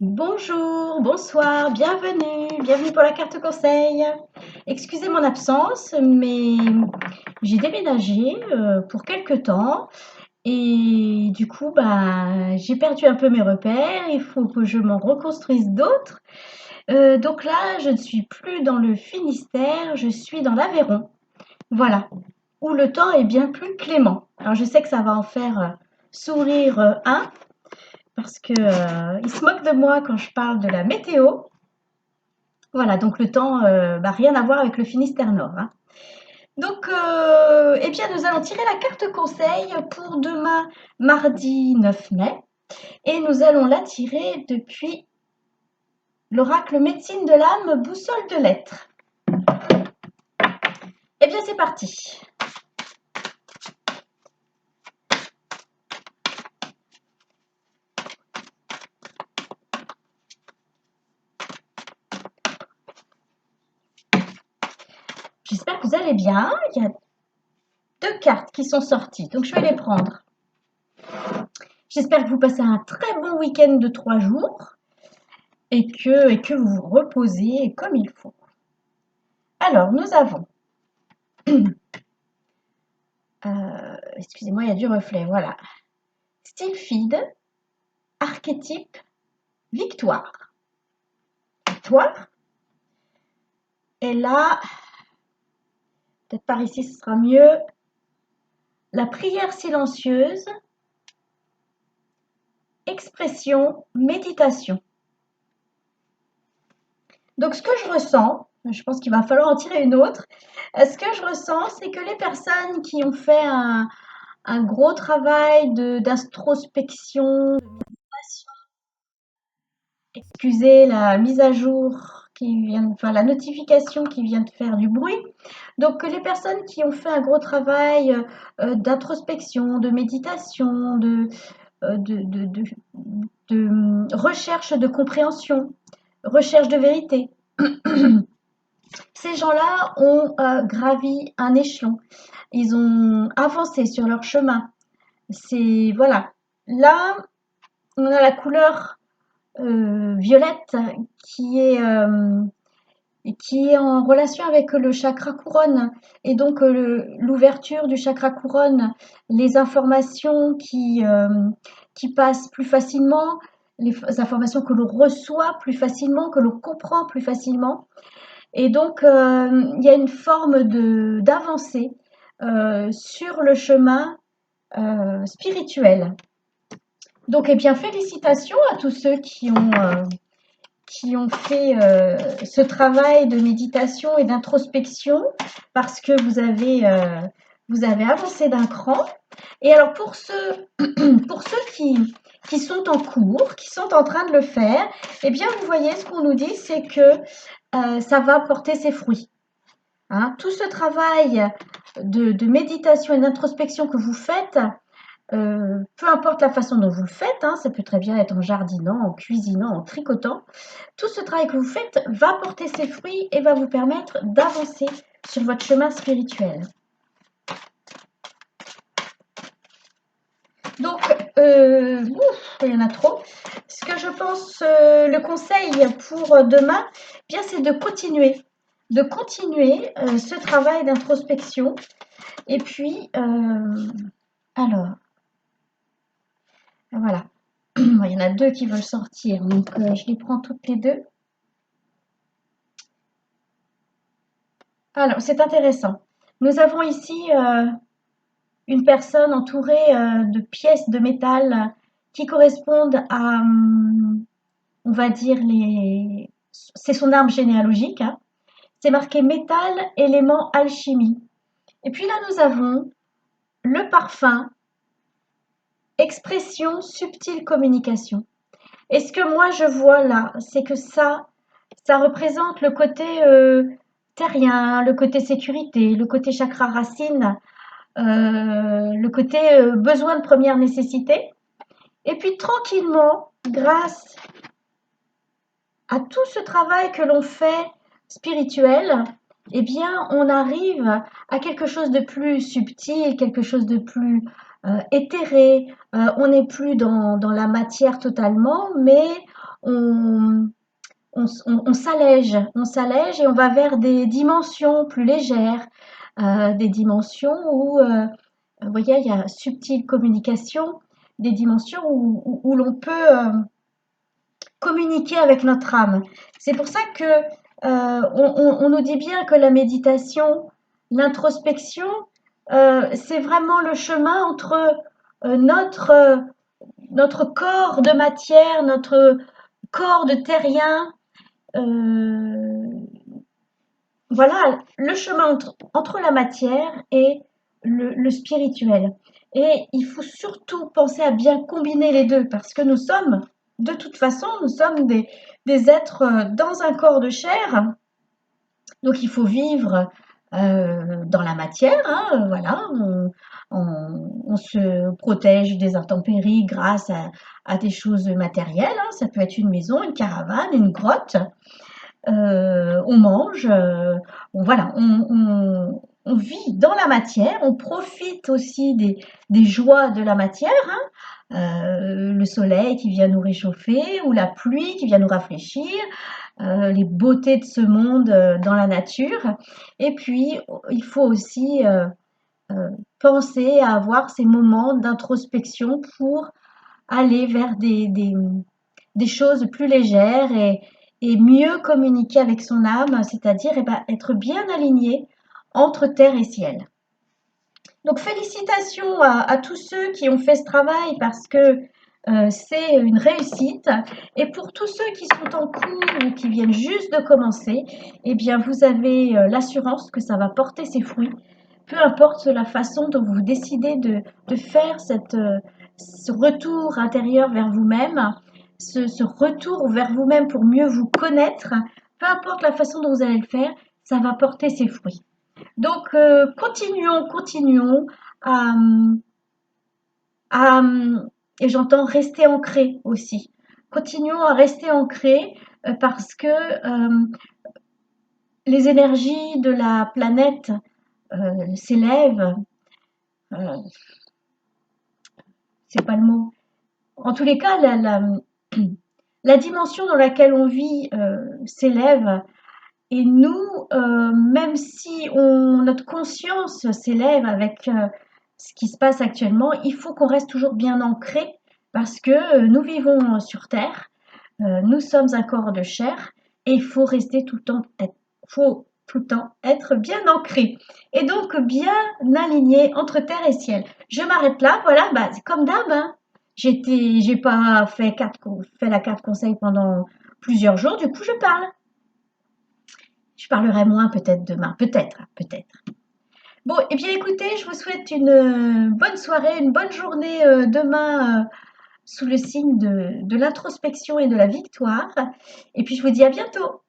Bonjour, bonsoir, bienvenue pour la carte conseil. Excusez mon absence, mais j'ai déménagé pour quelque temps et du coup, j'ai perdu un peu mes repères. Il faut que je m'en reconstruise d'autres. Donc là, je ne suis plus dans le Finistère, je suis dans l'Aveyron. Voilà, où le temps est bien plus clément. Alors je sais que ça va en faire sourire un parce que il se moque de moi quand je parle de la météo. Voilà, donc le temps, rien à voir avec le Finistère Nord, hein. Donc, eh bien, nous allons tirer la carte conseil pour demain, mardi 9 mai, et nous allons la tirer depuis l'oracle médecine de l'âme, boussole de l'être. Eh bien, c'est parti. J'espère que vous allez bien. Il y a deux cartes qui sont sorties, donc je vais les prendre. J'espère que vous passez un très bon week-end de 3 jours et que vous vous reposez comme il faut. Alors, nous avons, excusez-moi, il y a du reflet, voilà. Style feed, archétype, victoire. Victoire. Et là, peut-être par ici ce sera mieux. La prière silencieuse, expression, méditation. Donc ce que je ressens, je pense qu'il va falloir en tirer une autre. Ce que je ressens, c'est que les personnes qui ont fait un gros travail d'introspection, excusez la mise à jour qui vient, enfin la notification qui vient de faire du bruit. Donc les personnes qui ont fait un gros travail d'introspection, de méditation, de recherche de compréhension, recherche de vérité. Ces gens-là ont gravi un échelon. Ils ont avancé sur leur chemin. C'est voilà. Là, on a la couleur violette qui est en relation avec le chakra couronne et donc l'ouverture du chakra couronne, les informations qui passent plus facilement, les informations que l'on reçoit plus facilement, que l'on comprend plus facilement. Et donc, il y a une forme d'avancée sur le chemin spirituel. Donc, eh bien, félicitations à tous ceux qui ont fait ce travail de méditation et d'introspection parce que vous avez avancé d'un cran. Et alors pour ceux, pour ceux qui sont en cours, qui sont en train de le faire, eh bien vous voyez ce qu'on nous dit, c'est que ça va porter ses fruits. Hein. Tout ce travail de méditation et d'introspection que vous faites, peu importe la façon dont vous le faites, hein, ça peut très bien être en jardinant, en cuisinant, en tricotant, tout ce travail que vous faites va porter ses fruits et va vous permettre d'avancer sur votre chemin spirituel. Donc, il y en a trop. Ce que je pense, le conseil pour demain, bien, c'est de continuer ce travail d'introspection. Et puis, alors, voilà. Il y en a deux qui veulent sortir, donc je les prends toutes les deux. Alors, c'est intéressant. Nous avons ici une personne entourée de pièces de métal qui correspondent à, on va dire, c'est son arbre généalogique, hein. C'est marqué métal, élément, alchimie. Et puis là, nous avons le parfum, expression, subtile communication. Et ce que moi je vois là, c'est que ça représente le côté terrien, le côté sécurité, le côté chakra racine, le côté besoin de première nécessité. Et puis tranquillement, grâce à tout ce travail que l'on fait spirituel, eh bien, on arrive à quelque chose de plus subtil, quelque chose de plus éthéré. On n'est plus dans la matière totalement, mais on, on s'allège et on va vers des dimensions plus légères, des dimensions où, vous voyez, il y a subtile communication, des dimensions où l'on peut communiquer avec notre âme. C'est pour ça que on nous dit bien que la méditation, l'introspection, c'est vraiment le chemin entre notre corps de matière, notre corps de terrien, euh, voilà, le chemin entre la matière et le spirituel. Et il faut surtout penser à bien combiner les deux parce que nous sommes, de toute façon, nous sommes des êtres dans un corps de chair. Donc il faut vivre dans la matière, hein, voilà. On se protège des intempéries grâce à des choses matérielles, hein. Ça peut être une maison, une caravane, une grotte. On mange, voilà, on vit dans la matière, on profite aussi des joies de la matière, hein, le soleil qui vient nous réchauffer ou la pluie qui vient nous rafraîchir, les beautés de ce monde dans la nature. Et puis, il faut aussi penser à avoir ces moments d'introspection pour aller vers des choses plus légères et mieux communiquer avec son âme, c'est-à-dire eh ben, être bien aligné entre terre et ciel. Donc félicitations à tous ceux qui ont fait ce travail parce que c'est une réussite. Et pour tous ceux qui sont en cours ou qui viennent juste de commencer, eh bien vous avez l'assurance que ça va porter ses fruits. Peu importe la façon dont vous décidez de faire ce retour intérieur vers vous-même, ce retour vers vous-même pour mieux vous connaître, peu importe la façon dont vous allez le faire, ça va porter ses fruits. Donc, continuons à, à et j'entends rester ancré aussi. Continuons à rester ancrés parce que les énergies de la planète s'élèvent. Euh, c'est pas le mot. En tous les cas, la dimension dans laquelle on vit s'élève. Et nous, même si notre conscience s'élève avec ce qui se passe actuellement, il faut qu'on reste toujours bien ancré parce que nous vivons sur Terre, nous sommes un corps de chair et il faut rester tout le temps, faut tout le temps être bien ancré et donc bien aligné entre terre et ciel. Je m'arrête là, voilà, bah, c'est comme d'hab, hein. J'ai pas fait la carte conseil pendant plusieurs jours, du coup je parle. Je parlerai moins peut-être demain, peut-être, peut-être. Bon, eh bien écoutez, je vous souhaite une bonne soirée, une bonne journée demain sous le signe de l'introspection et de la victoire. Et puis je vous dis à bientôt.